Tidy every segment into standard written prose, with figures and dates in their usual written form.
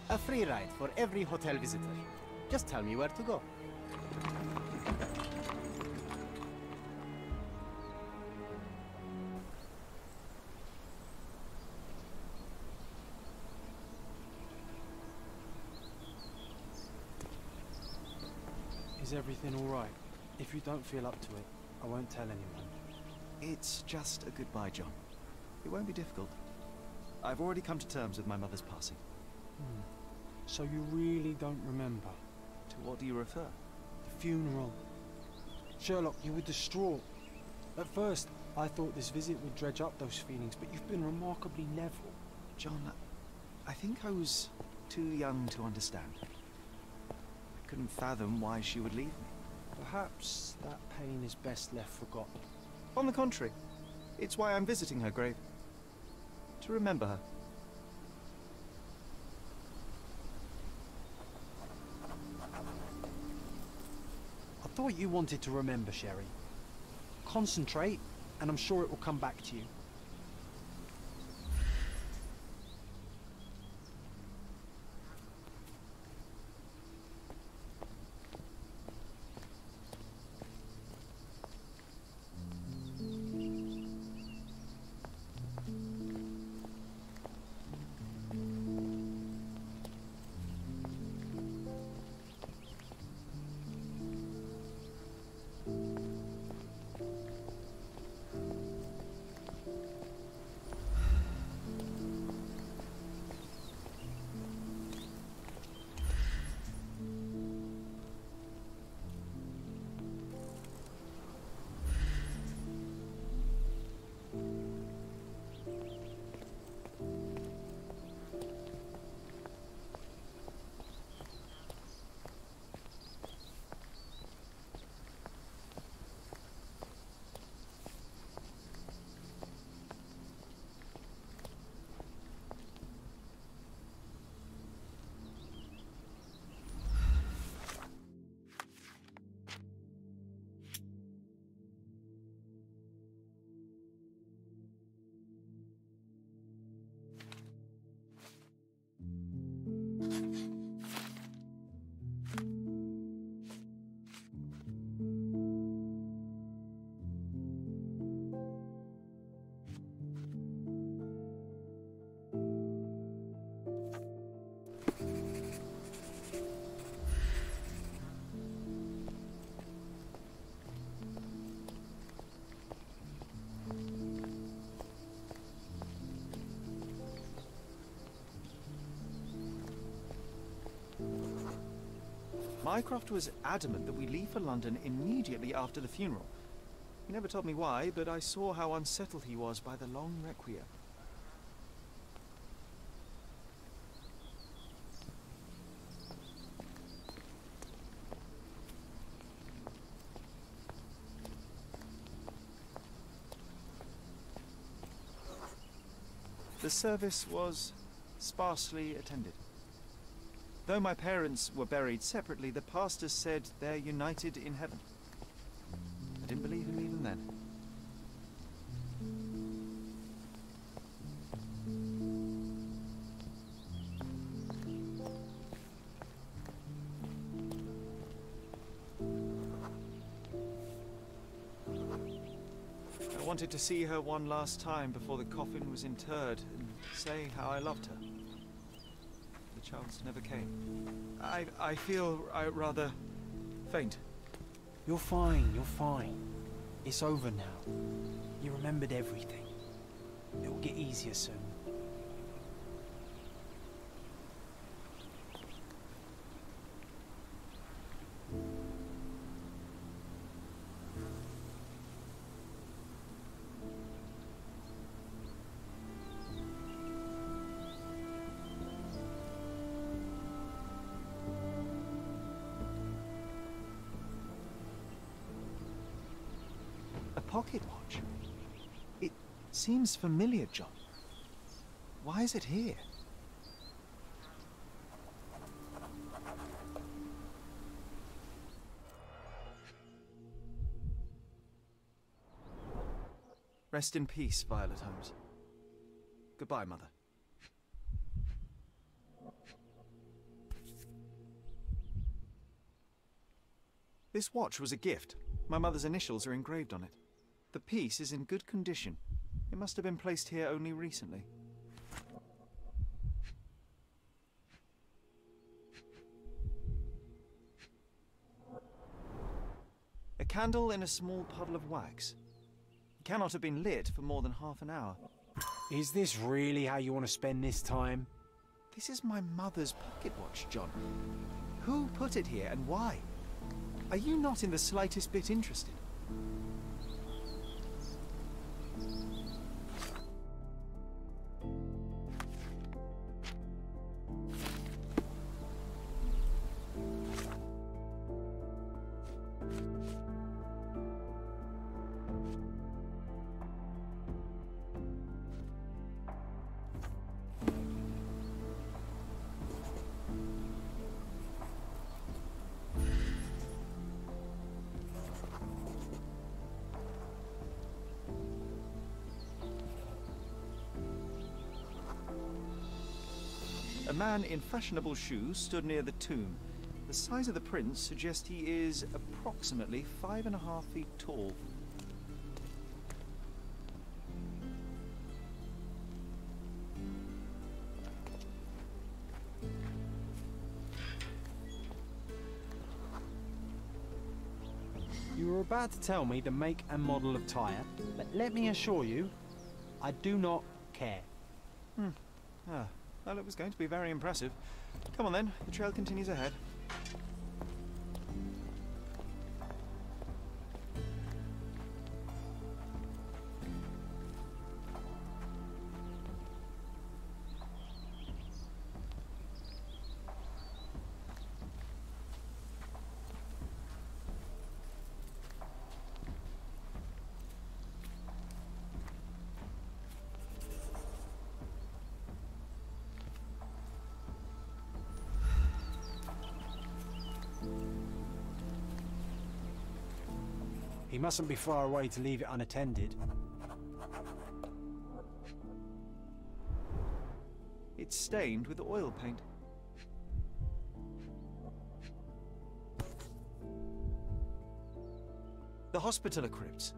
A free ride for every hotel visitor. Just tell me where to go. Is everything all right? If you don't feel up to it, I won't tell anyone. It's just a goodbye, John. It won't be difficult. I've already come to terms with my mother's passing. So you really don't remember? To what do you refer? The funeral. Sherlock, you were distraught. At first, I thought this visit would dredge up those feelings, but you've been remarkably level. John, I think I was too young to understand. I couldn't fathom why she would leave me. Perhaps that pain is best left forgotten. On the contrary, it's why I'm visiting her grave. To remember her. I thought you wanted to remember, Sherry. Concentrate, and I'm sure it will come back to you. Mycroft was adamant that we leave for London immediately after the funeral. He never told me why, but I saw how unsettled he was by the long requiem. The service was sparsely attended. Though my parents were buried separately, the pastor said they're united in heaven. I didn't believe him even then. I wanted to see her one last time before the coffin was interred and say how I loved her. The chance never came. I feel rather faint. You're fine, you're fine. It's over now. You remembered everything. It will get easier soon. A pocket watch? It seems familiar, John. Why is it here? Rest in peace, Violet Holmes. Goodbye, Mother. This watch was a gift. My mother's initials are engraved on it. The piece is in good condition. It must have been placed here only recently. A candle in a small puddle of wax. It cannot have been lit for more than half an hour. Is this really how you want to spend this time? This is my mother's pocket watch, John. Who put it here and why? Are you not in the slightest bit interested? A man in fashionable shoes stood near the tomb. The size of the prints suggests he is approximately 5.5 feet tall. You were about to tell me the make and model of tyre, but let me assure you, I do not care. Well, it was going to be very impressive. Come on then, the trail continues ahead. He mustn't be far away to leave it unattended. It's stained with oil paint. The Hospitaller crypts.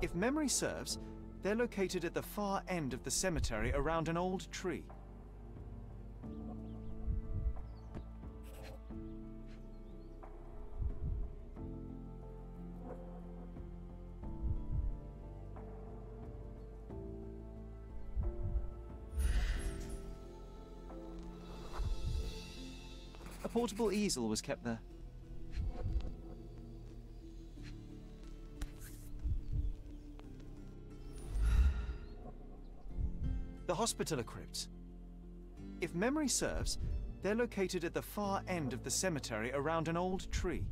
If memory serves, they're located at the far end of the cemetery around an old tree. A portable easel was kept there. The Hospitaller crypts. If memory serves, they're located at the far end of the cemetery around an old tree.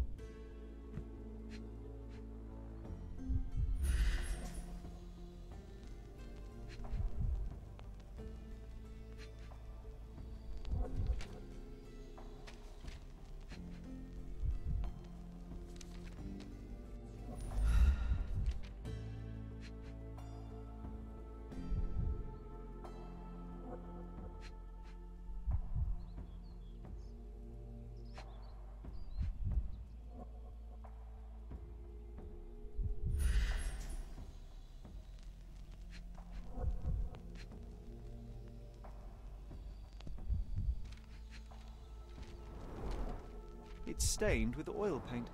It's stained with oil paint.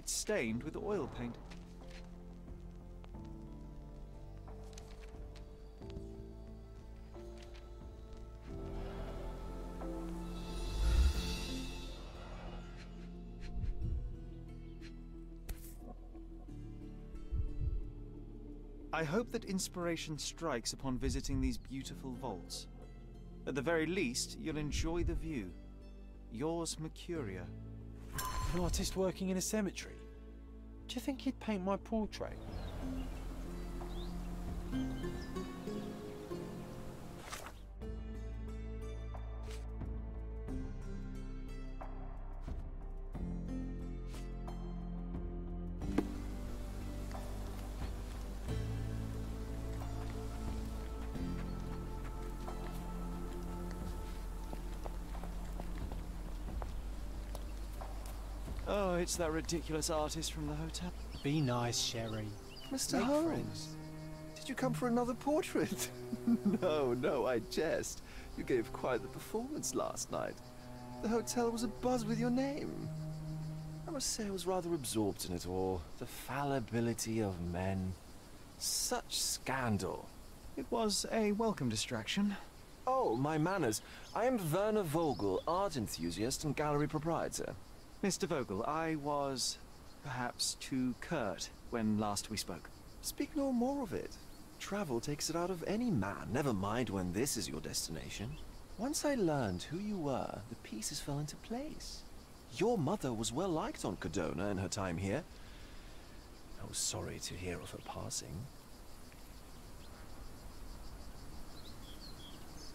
It's stained with oil paint. I hope that inspiration strikes upon visiting these beautiful vaults. At the very least, you'll enjoy the view. Yours, Mercuria. An artist working in a cemetery? Do you think he'd paint my portrait? Oh, it's that ridiculous artist from the hotel. Be nice, Sherry. Mr. Make Holmes, friends. did you come for another portrait? No, I jest. You gave quite the performance last night. The hotel was abuzz with your name. I must say I was rather absorbed in it all. The fallibility of men. Such scandal. It was a welcome distraction. Oh, my manners. I am Werner Vogel, art enthusiast and gallery proprietor. Mr. Vogel, I was perhaps too curt when last we spoke. Speak no more of it. Travel takes it out of any man, never mind when this is your destination. Once I learned who you were, the pieces fell into place. Your mother was well liked on Codona in her time here. I was sorry to hear of her passing.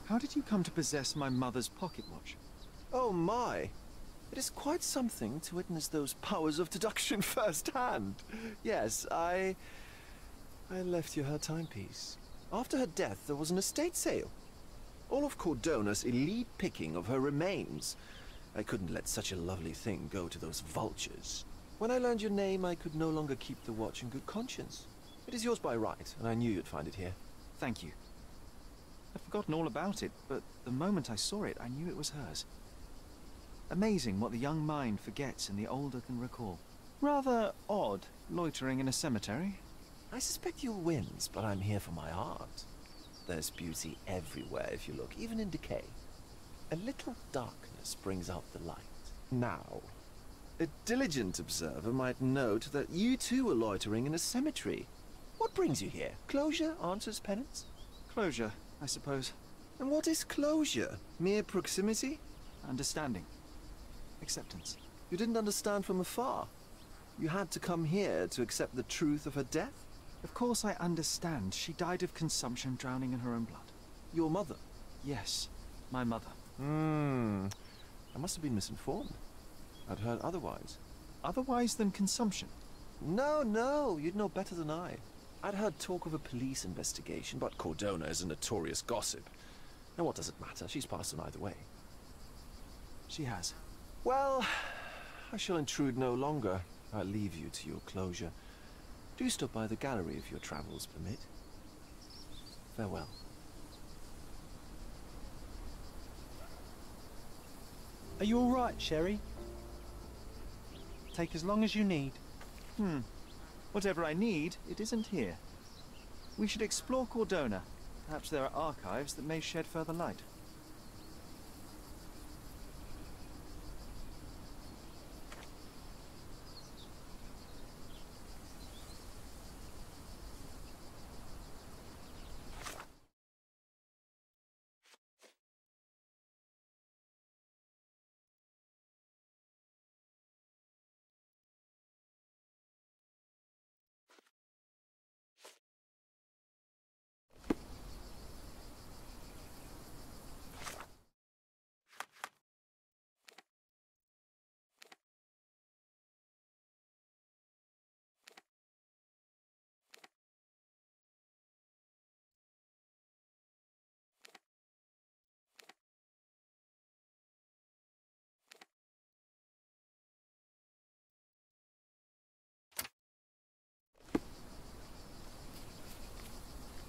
How did you come to possess my mother's pocket watch? Oh my! It is quite something to witness those powers of deduction firsthand. Yes, I left you her timepiece. After her death, there was an estate sale. All of Cordona's elite picking of her remains. I couldn't let such a lovely thing go to those vultures. When I learned your name, I could no longer keep the watch in good conscience. It is yours by right, and I knew you'd find it here. Thank you. I'd forgotten all about it, but the moment I saw it, I knew it was hers. Amazing what the young mind forgets and the older can recall. Rather odd, loitering in a cemetery. I suspect you'll win, but I'm here for my art. There's beauty everywhere if you look, even in decay. A little darkness brings out the light. Now, a diligent observer might note that you too are loitering in a cemetery. What brings you here? Closure answers penance? Closure, I suppose. And what is closure? Mere proximity? Understanding. Acceptance. You didn't understand from afar. You had to come here to accept the truth of her death? Of course I understand. She died of consumption, drowning in her own blood. Your mother? Yes, my mother. I must have been misinformed. I'd heard otherwise. Otherwise than consumption? No, you'd know better than I. I'd heard talk of a police investigation, but Cordona is a notorious gossip. Now what does it matter? She's passed on either way. She has. Well, I shall intrude no longer. I'll leave you to your closure. Do stop by the gallery if your travels permit. Farewell. Are you all right, Sherry? Take as long as you need. Whatever I need, it isn't here. We should explore Cordona. Perhaps there are archives that may shed further light.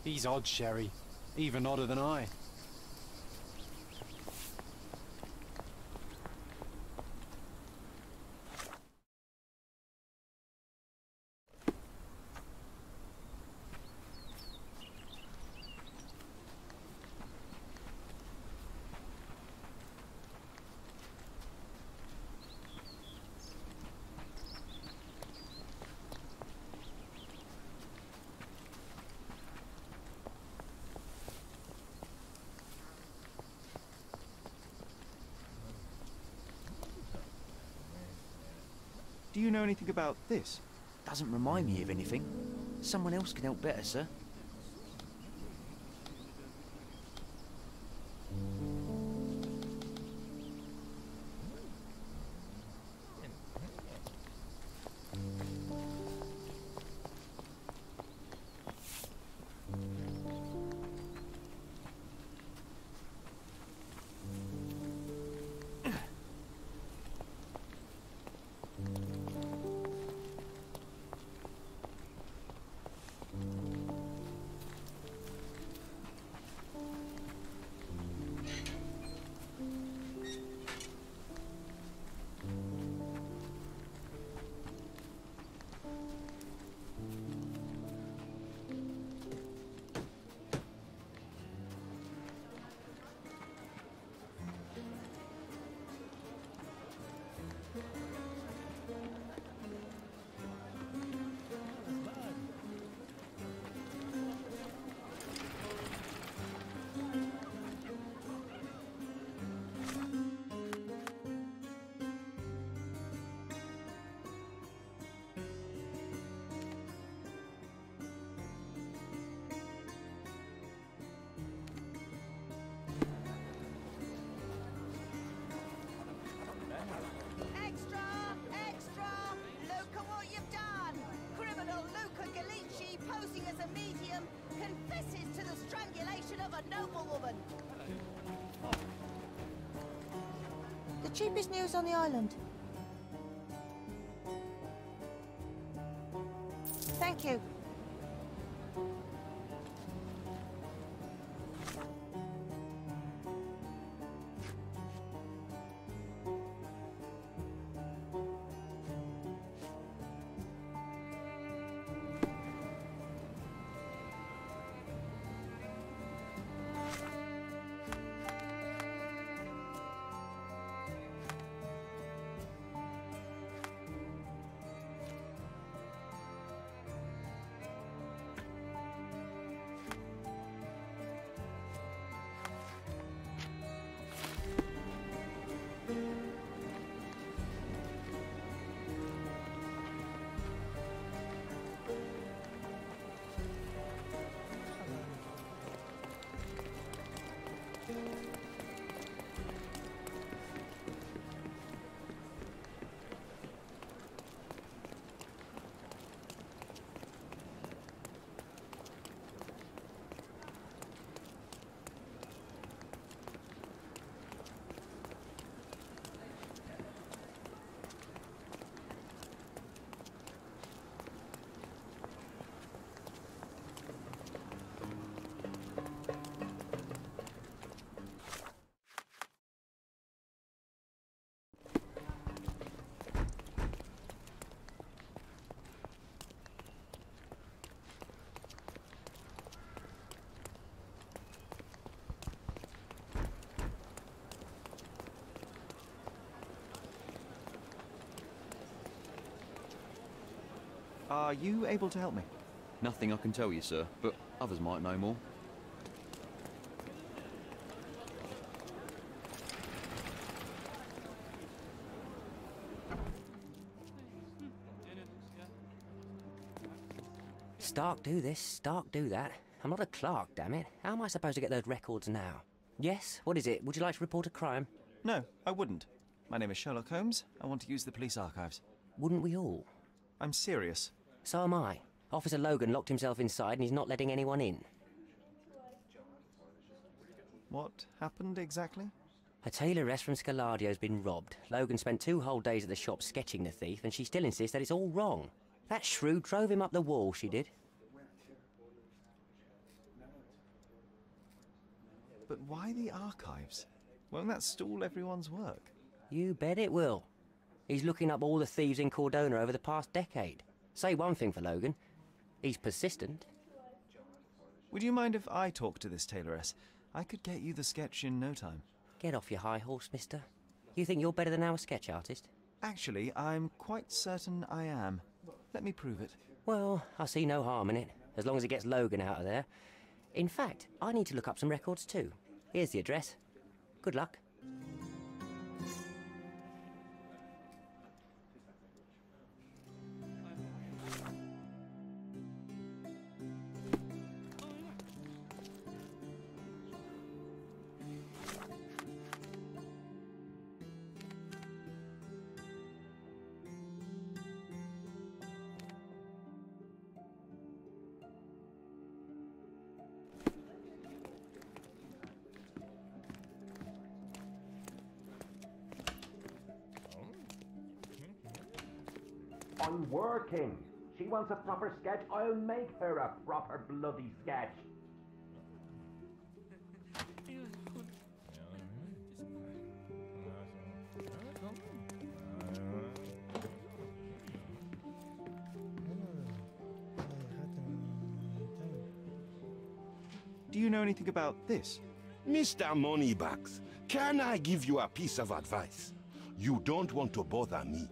He's odd, Sherry. Even odder than I. Do you know anything about this? Doesn't remind me of anything. Someone else can help better, sir. Cheapest news on the island. Thank you. Are you able to help me? Nothing I can tell you, sir, but others might know more. Stark do this, Stark do that. I'm not a clerk, damn it. How am I supposed to get those records now? Yes? What is it? Would you like to report a crime? No, I wouldn't. My name is Sherlock Holmes. I want to use the police archives. Wouldn't we all? I'm serious. So am I. Officer Logan locked himself inside and he's not letting anyone in. What happened exactly? A tailoress from Scaladio's been robbed. Logan spent 2 whole days at the shop sketching the thief, and she still insists that it's all wrong. That shrew drove him up the wall, she did. But why the archives? Won't that stall everyone's work? You bet it will. He's looking up all the thieves in Cordona over the past decade. Say one thing for Logan. He's persistent. Would you mind if I talk to this tailoress? I could get you the sketch in no time. Get off your high horse, mister. You think you're better than our sketch artist? Actually, I'm quite certain I am. Let me prove it. Well, I see no harm in it, as long as it gets Logan out of there. In fact, I need to look up some records too. Here's the address. Good luck. I'm working. She wants a proper sketch, I'll make her a proper bloody sketch. Do you know anything about this? Mr. Moneybags, can I give you a piece of advice? You don't want to bother me.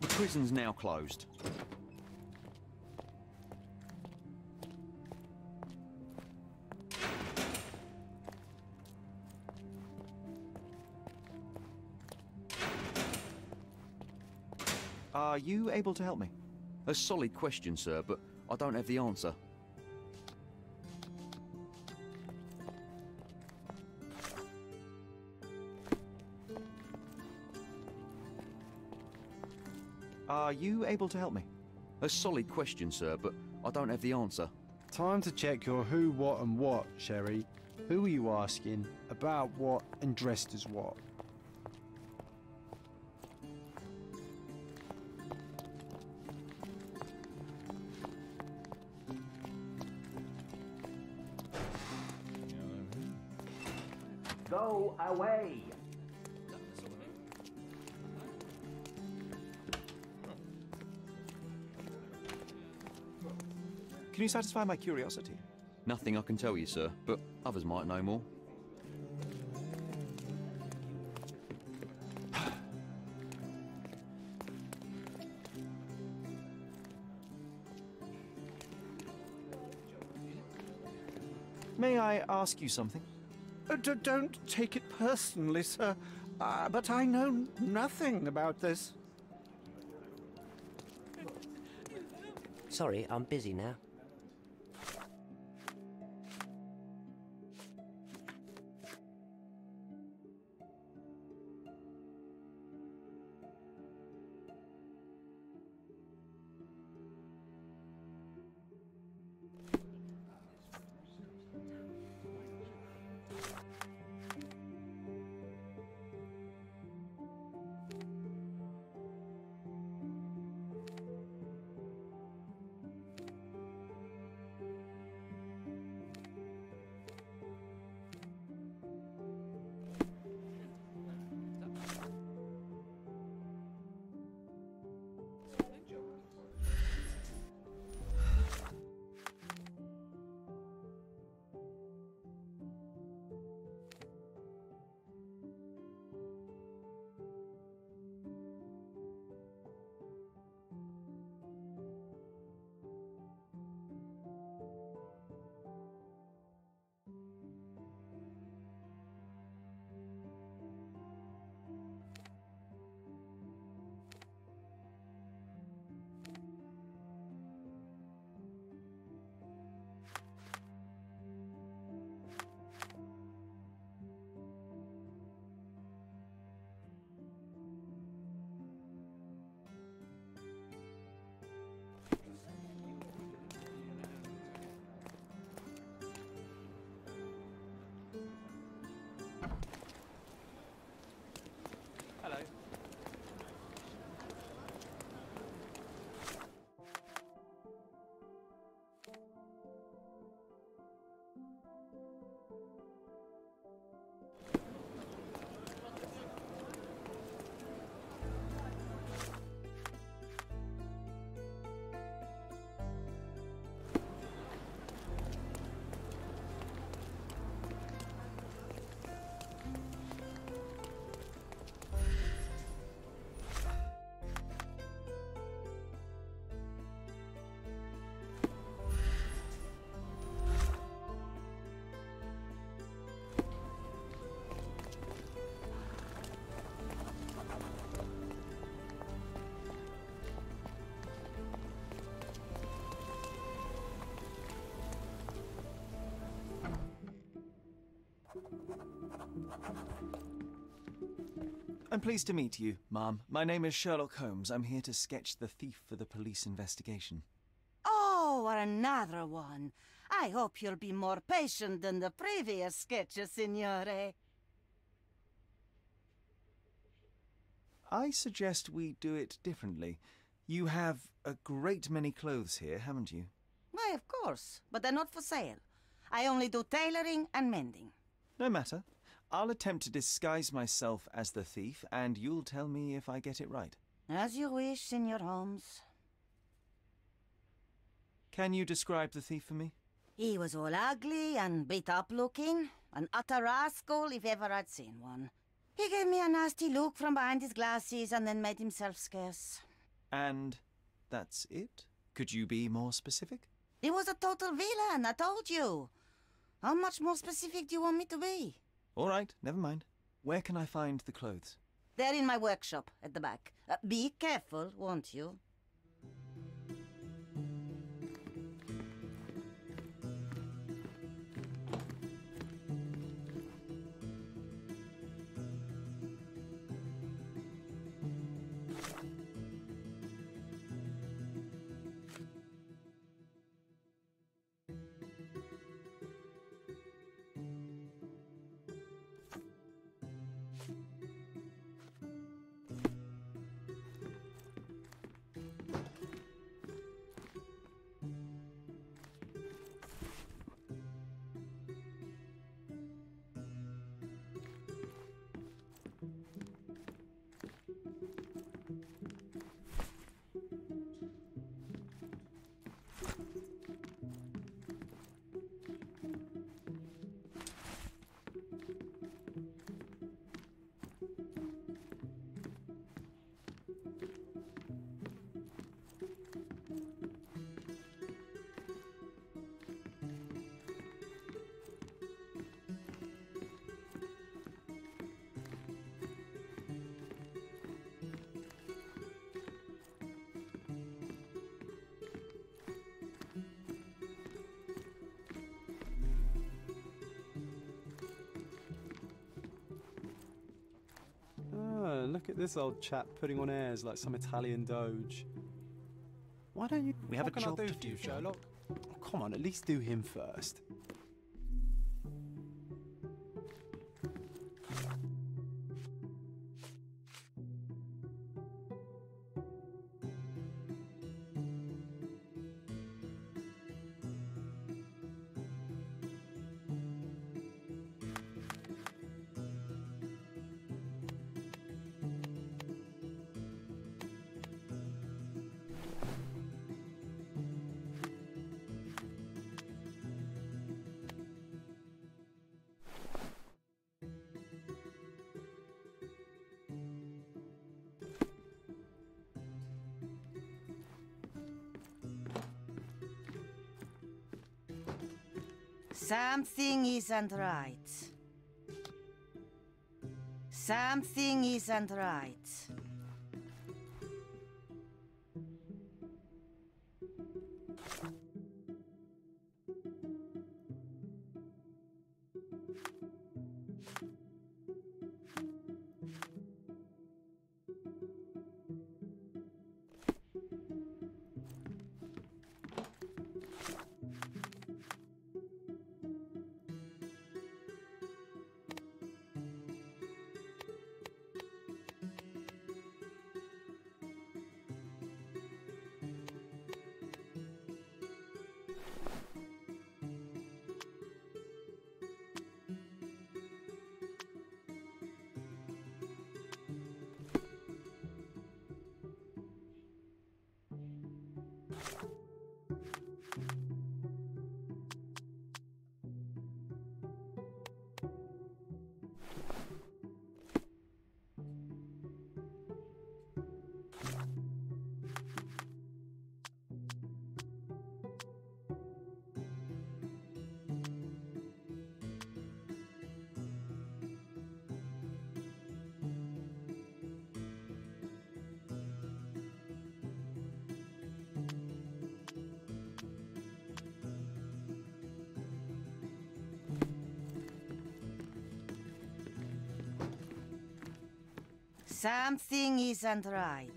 The prison's now closed. Are you able to help me? A solid question, sir, but I don't have the answer. Are you able to help me? A solid question, sir, but I don't have the answer. Time to check your who, what and what, Sherry. Who are you asking, about what and dressed as what? Go away. Can you satisfy my curiosity? Nothing I can tell you, sir, but others might know more. May I ask you something? Don't take it personally, sir, but I know nothing about this. Sorry, I'm busy now. Hello. I'm pleased to meet you, Ma'am. My name is Sherlock Holmes. I'm here to sketch the thief for the police investigation. Oh, another one. I hope you'll be more patient than the previous sketches, signore. I suggest we do it differently. You have a great many clothes here, haven't you? Why, of course, but they're not for sale. I only do tailoring and mending. No matter. I'll attempt to disguise myself as the thief, and you'll tell me if I get it right. As you wish, Signor Holmes. Can you describe the thief for me? He was all ugly and beat-up looking, an utter rascal if ever I'd seen one. He gave me a nasty look from behind his glasses and then made himself scarce. And that's it? Could you be more specific? He was a total villain, I told you. How much more specific do you want me to be? All right, never mind. Where can I find the clothes? They're in my workshop at the back. Be careful, won't you? Look at this old chap putting on airs like some Italian doge. Why don't you... We have what a can job I do to for do, you, John. Sherlock? Oh, come on, at least do him first. Something isn't right. Something isn't right. Something isn't right.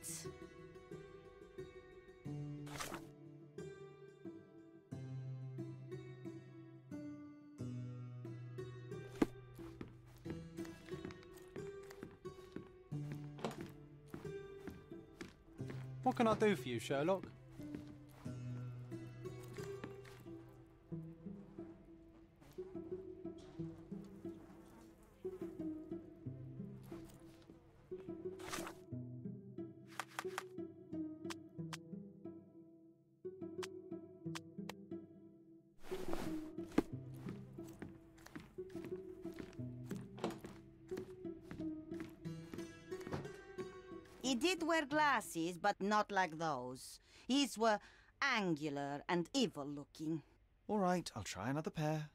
What can I do for you, Sherlock? He did wear glasses, but not like those. His were angular and evil-looking. All right, I'll try another pair.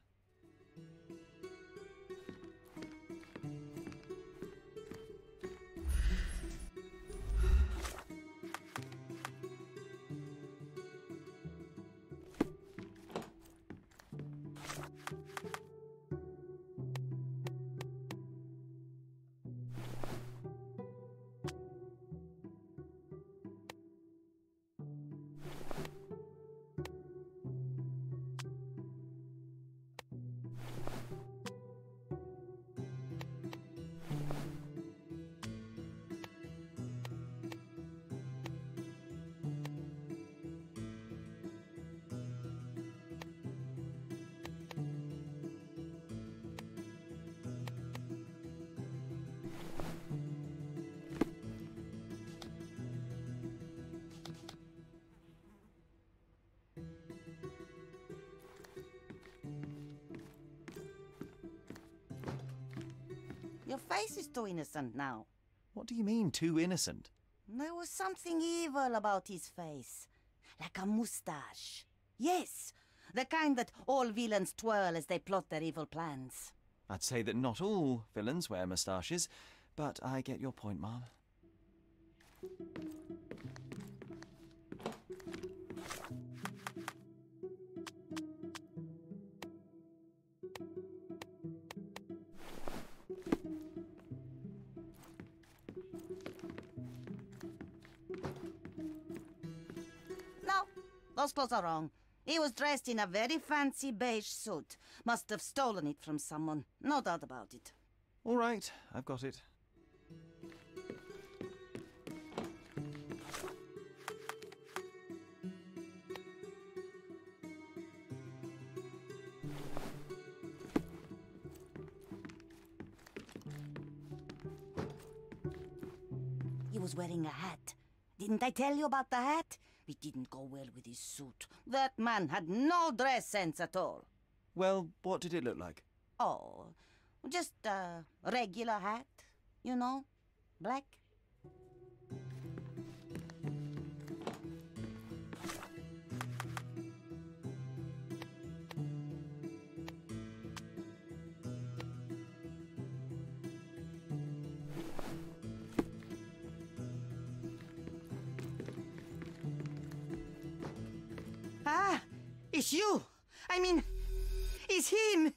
Your face is too innocent now. What do you mean, too innocent? There was something evil about his face. Like a moustache. Yes, the kind that all villains twirl as they plot their evil plans. I'd say that not all villains wear moustaches, but I get your point, Mom. No, those clothes are wrong. He was dressed in a very fancy beige suit. Must have stolen it from someone. No doubt about it. All right, I've got it. He was wearing a hat. Didn't I tell you about the hat? It didn't go well with his suit. That man had no dress sense at all. Well, what did it look like? Oh, just a regular hat, you know, black. Ah, it's you. I mean, it's him.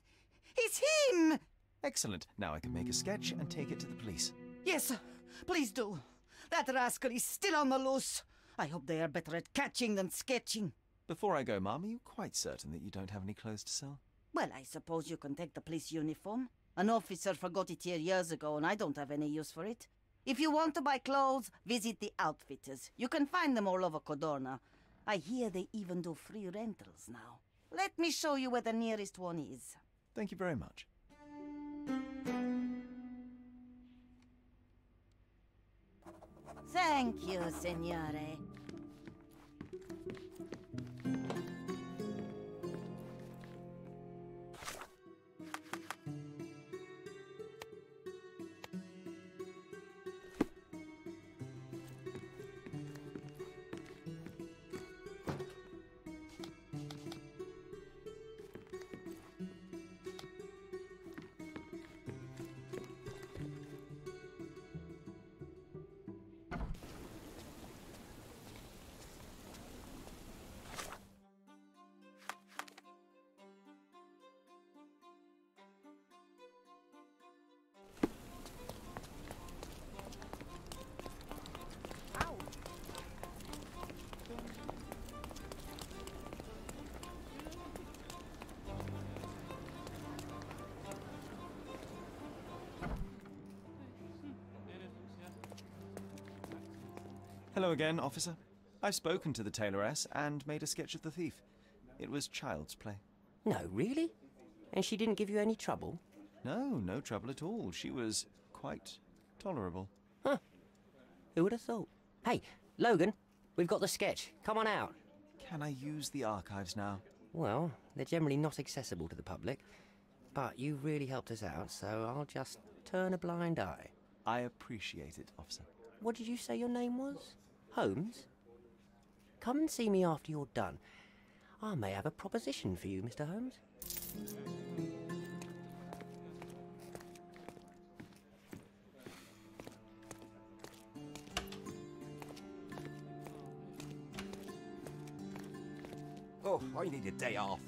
It's him. Excellent. Now I can make a sketch and take it to the police. Yes, please do. That rascal is still on the loose. I hope they are better at catching than sketching. Before I go, Mom, are you quite certain that you don't have any clothes to sell? Well, I suppose you can take the police uniform. An officer forgot it here years ago, and I don't have any use for it. If you want to buy clothes, visit the outfitters. You can find them all over Codorna. I hear they even do free rentals now. Let me show you where the nearest one is. Thank you very much. Thank you, signore. Hello again, officer. I've spoken to the tailoress and made a sketch of the thief. It was child's play. No, really? And she didn't give you any trouble? No, no trouble at all. She was quite tolerable. Huh. Who would have thought? Hey, Logan, we've got the sketch. Come on out. Can I use the archives now? Well, they're generally not accessible to the public, but you really helped us out, so I'll just turn a blind eye. I appreciate it, officer. What did you say your name was? Holmes? Come and see me after you're done. I may have a proposition for you, Mr. Holmes. Oh, I need a day off.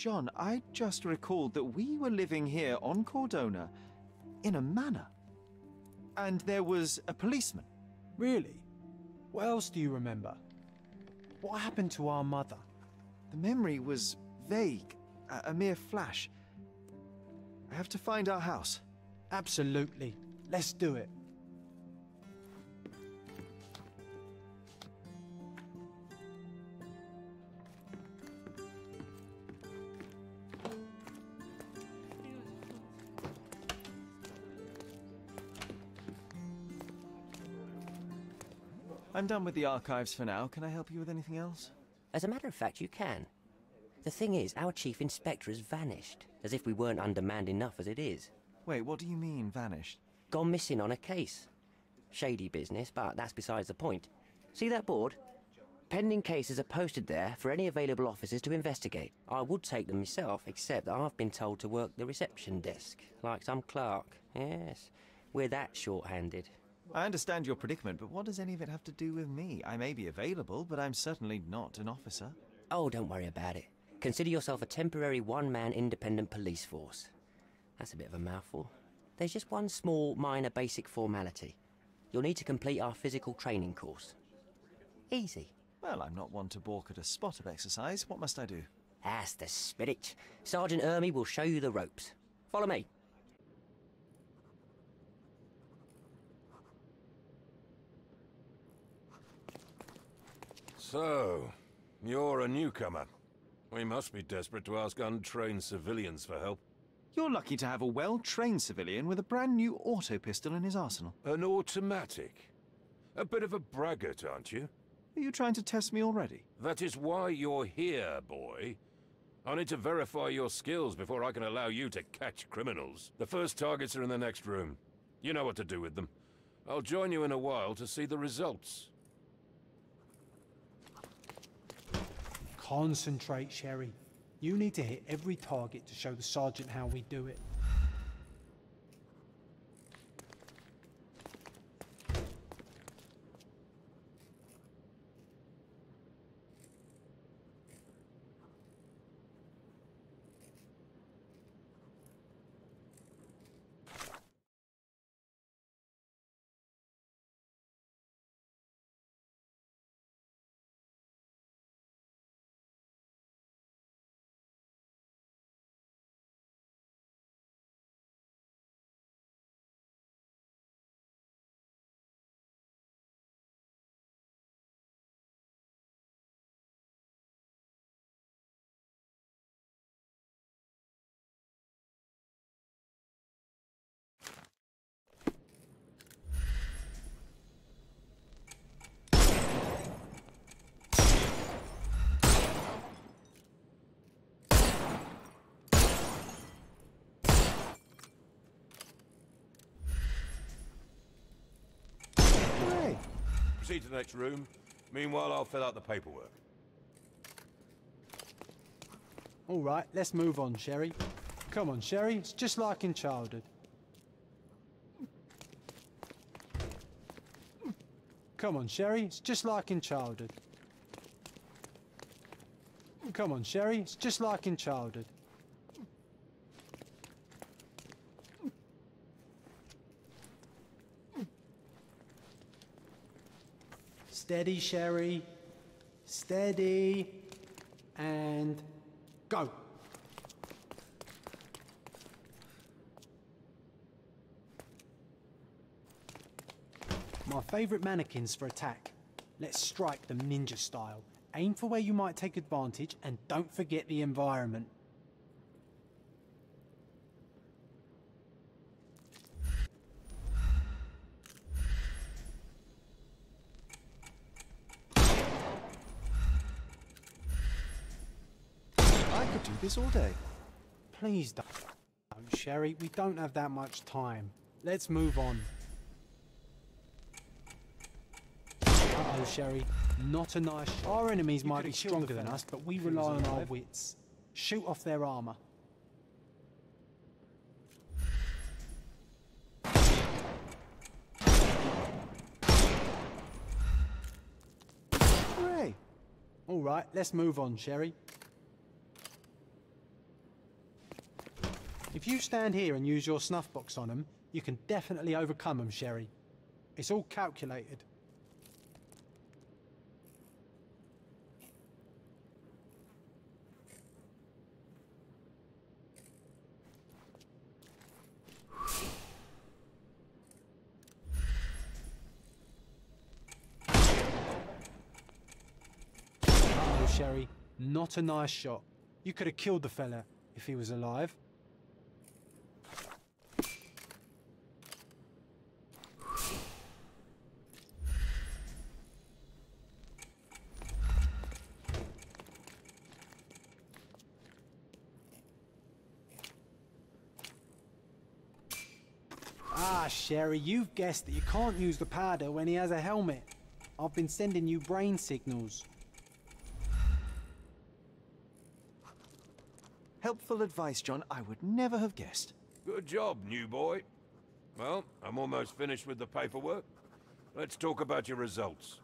John, I just recalled that we were living here on Cordona in a manor. And there was a policeman. Really? What else do you remember? What happened to our mother? The memory was vague, a mere flash. I have to find our house. Absolutely. Let's do it. I'm done with the archives for now. Can I help you with anything else? As a matter of fact, you can. The thing is, our chief inspector has vanished, as if we weren't undermanned enough as it is. Wait, what do you mean, vanished? Gone missing on a case. Shady business, but that's besides the point. See that board? Pending cases are posted there for any available officers to investigate. I would take them myself, except that I've been told to work the reception desk, like some clerk. Yes, we're that short-handed. I understand your predicament, but what does any of it have to do with me? I may be available, but I'm certainly not an officer. Oh, don't worry about it. Consider yourself a temporary one-man independent police force. That's a bit of a mouthful. There's just one small, minor basic formality. You'll need to complete our physical training course. Easy. Well, I'm not one to balk at a spot of exercise. What must I do? That's the spirit. Sergeant Ermy will show you the ropes. Follow me. So, you're a newcomer. We must be desperate to ask untrained civilians for help. You're lucky to have a well-trained civilian with a brand new auto pistol in his arsenal. An automatic? A bit of a braggart, aren't you? Are you trying to test me already? That is why you're here, boy. I need to verify your skills before I can allow you to catch criminals. The first targets are in the next room. You know what to do with them. I'll join you in a while to see the results. Concentrate, Sherry. You need to hit every target to show the sergeant how we do it. Proceed to the next room. Meanwhile, I'll fill out the paperwork. All right, let's move on, Sherry. Come on, Sherry. It's just like in childhood. Come on, Sherry. It's just like in childhood. Come on, Sherry. It's just like in childhood. Steady, Sherry. Steady. And go. My favourite mannequins for attack. Let's strike them ninja style. Aim for where you might take advantage and don't forget the environment. I could do this all day. Please don't, Sherry. We don't have that much time. Let's move on. Uh-oh, Sherry. Not a nice shot. Our enemies might be stronger than us, but we rely on our wits. Shoot off their armour. Hooray! All right, let's move on, Sherry. If you stand here and use your snuff box on them, you can definitely overcome them, Sherry. It's all calculated. Uh-oh, Sherry. Not a nice shot. You could have killed the fella if he was alive. Ah, Sherry, you've guessed that you can't use the powder when he has a helmet. I've been sending you brain signals. Helpful advice, John. I would never have guessed. Good job, new boy. Well, I'm almost finished with the paperwork. Let's talk about your results.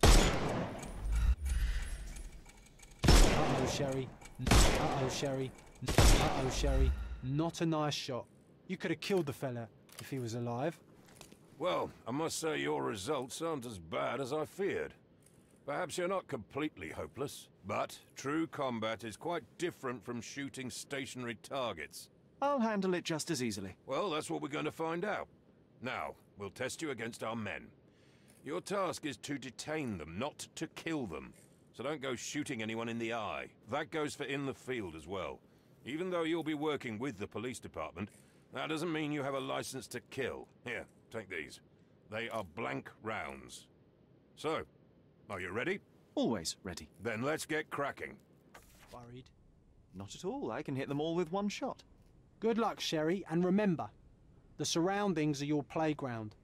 Uh-oh, Sherry. Uh-oh, Sherry. Uh-oh, Sherry. Not a nice shot. You could have killed the fella if he was alive. Well, I must say your results aren't as bad as I feared. Perhaps you're not completely hopeless, but true combat is quite different from shooting stationary targets. I'll handle it just as easily. Well, that's what we're going to find out. Now, we'll test you against our men. Your task is to detain them, not to kill them. So don't go shooting anyone in the eye. That goes for in the field as well. Even though you'll be working with the police department, that doesn't mean you have a license to kill. Here, take these. They are blank rounds. So, are you ready? Always ready. Then let's get cracking. Worried? Not at all. I can hit them all with one shot. Good luck, Sherry, and remember, the surroundings are your playground.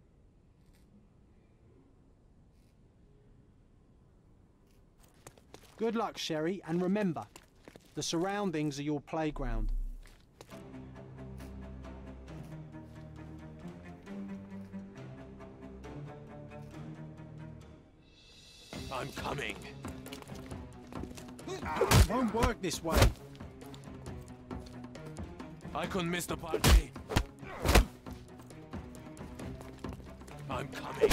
Good luck, Sherry, and remember, the surroundings are your playground. I'm coming. It won't work this way. I couldn't miss the party. I'm coming.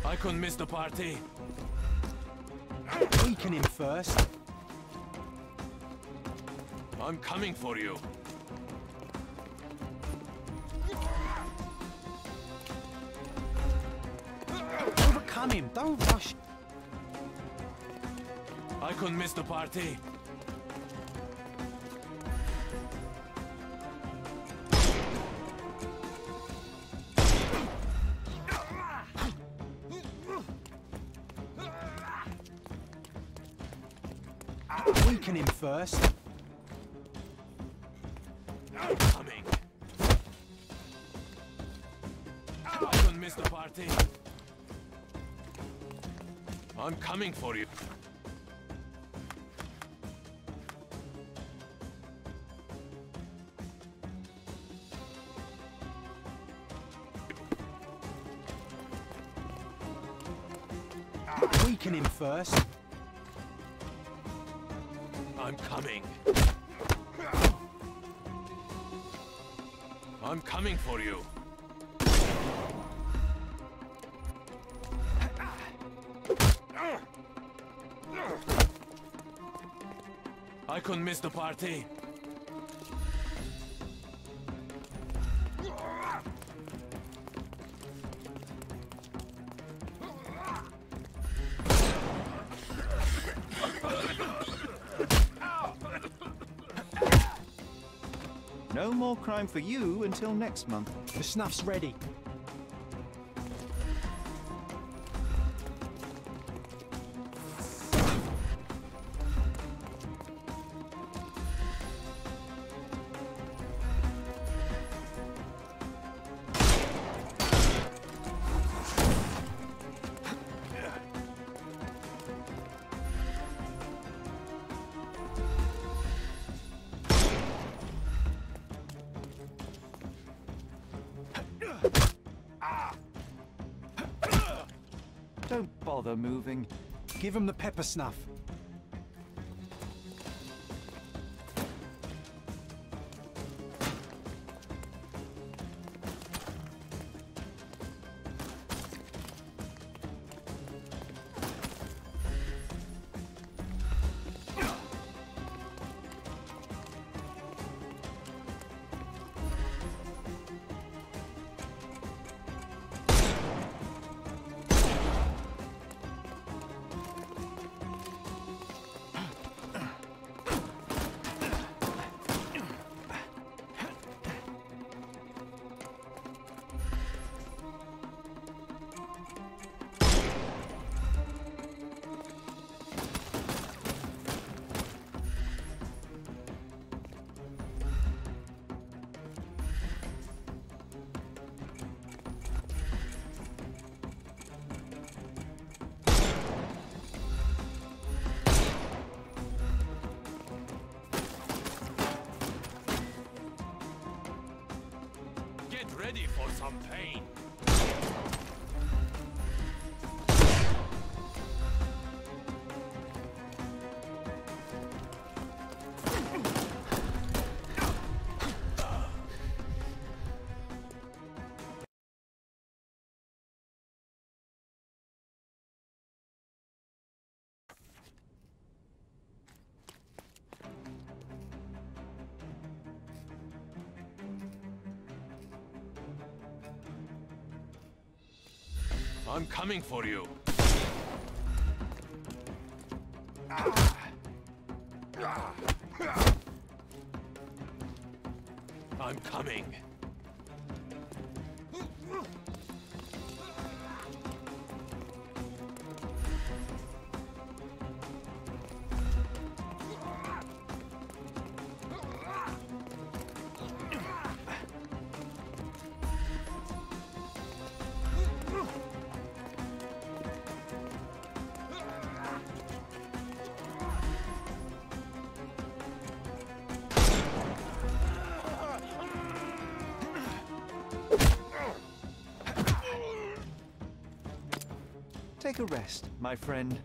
I couldn't miss the party. Weaken him first. I'm coming for you. Overcome him, don't rush. I couldn't miss the party. Weaken him first. I'm coming. I couldn't miss the party. I'm coming for you. Weaken him first. I'm coming. I'm coming for you. I couldn't miss the party. No more crime for you until next month. The snuff's ready. Don't bother moving. Give him the pepper snuff. Get ready for some pain. I'm coming for you. I'm coming. Take a rest, my friend.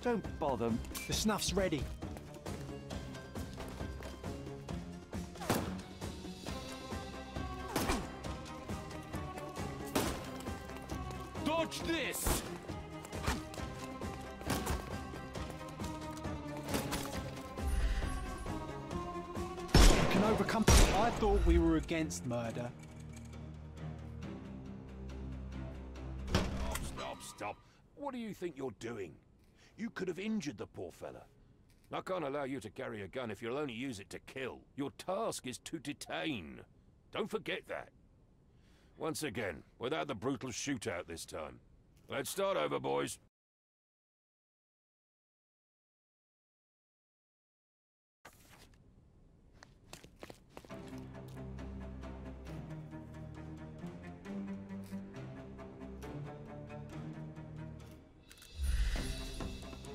Don't bother. The snuff's ready. Dodge this! You can overcome. I thought we were against murder. Stop. What do you think you're doing? You could have injured the poor fella. I can't allow you to carry a gun if you'll only use it to kill. Your task is to detain. Don't forget that. Once again, without the brutal shootout this time. Let's start over, boys.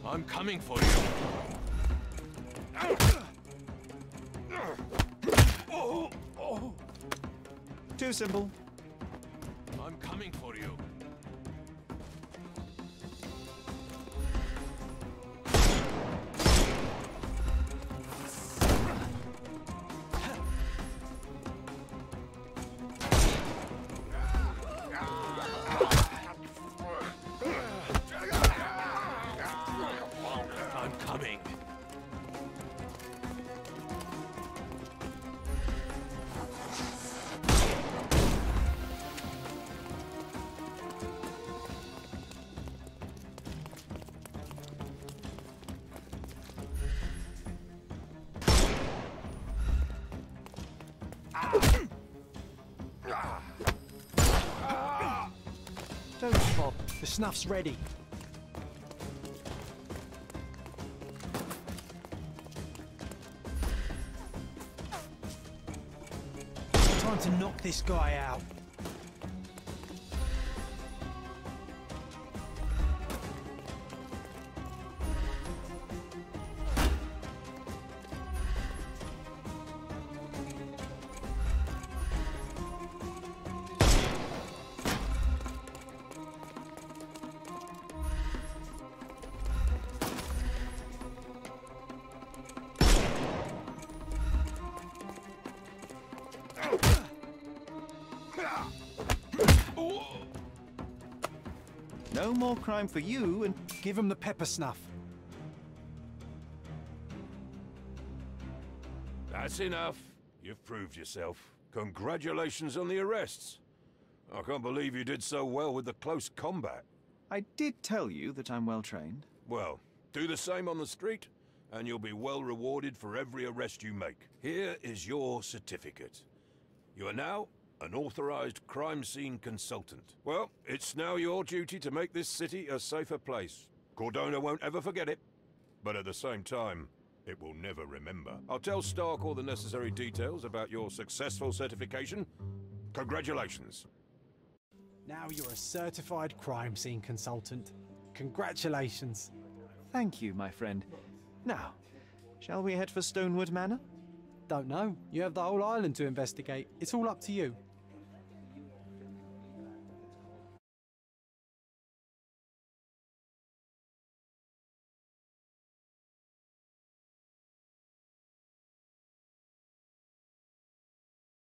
I'm coming for you. Too simple. I'm coming for you. I'm coming. Don't bother. The snuff's ready. Time to knock this guy out. No more crime for you, and Give him the pepper snuff. That's enough. You've proved yourself. Congratulations on the arrests. I can't believe you did so well with the close combat. I did tell you that I'm well trained. Well, do the same on the street, and you'll be well rewarded for every arrest you make. Here is your certificate. You are now an authorized crime scene consultant. Well, it's now your duty to make this city a safer place. Cordona won't ever forget it, but at the same time, It will never remember. I'll tell Stark all the necessary details about your successful certification. Congratulations. Now you're a certified crime scene consultant. Congratulations. Thank you, my friend. Now, shall we head for Stonewood Manor? Don't know. You have the whole island to investigate. It's all up to you.